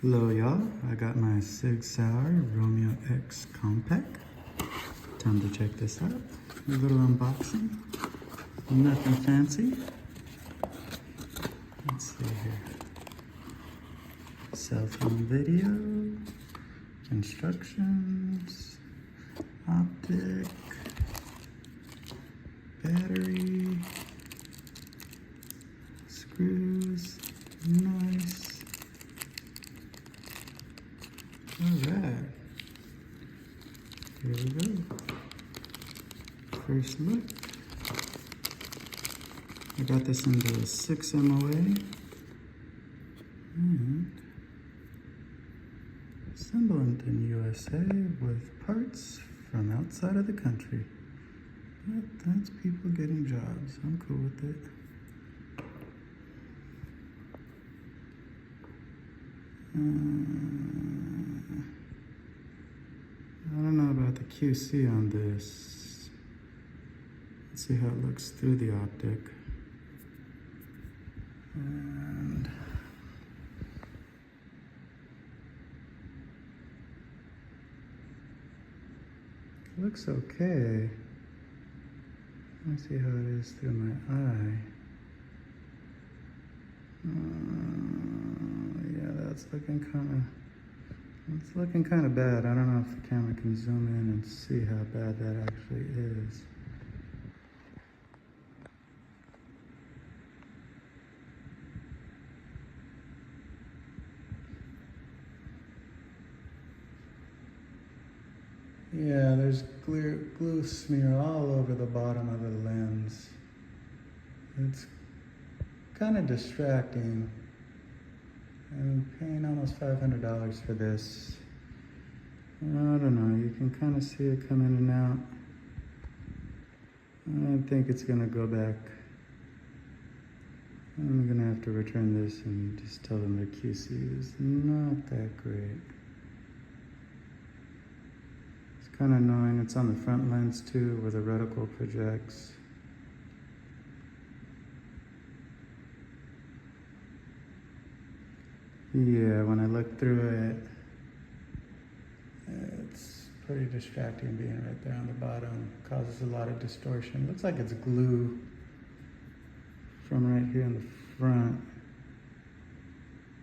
Hello y'all, I got my Sig Romeo X Compact. Time to check this out. A little unboxing. Nothing fancy. Let's see here. Cell phone video, instructions, optic, battery, screws, nice. Alright, here we go. First look. I got this in the 6 MOA and assembled in USA with parts from outside of the country. But that's people getting jobs. I'm cool with it. I don't know about the QC on this. Let's see how it looks through the optic. And it looks okay. Let's see how it is through my eye. Yeah, that's looking kind of bad. I don't know if the camera can zoom in and see how bad that actually is. Yeah, there's glue smear all over the bottom of the lens. It's kind of distracting. I'm paying almost $500 for this. I don't know, you can kind of see it come in and out. I think it's gonna go back. I'm gonna have to return this and just tell them the QC is not that great. It's kind of annoying. It's on the front lens too, where the reticle projects. Yeah, when I look through it, it's pretty distracting being right there on the bottom. Causes a lot of distortion. Looks like it's glue from right here in the front.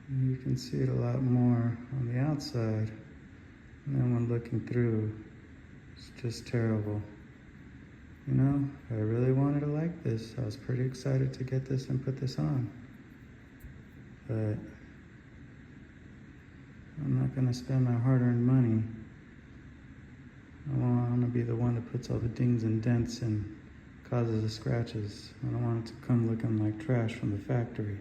And you can see it a lot more on the outside. And then when looking through, it's just terrible. You know, I really wanted to like this. I was pretty excited to get this and put this on. But I'm not gonna spend my hard-earned money. I want to be the one that puts all the dings and dents and causes the scratches. I don't want it to come looking like trash from the factory.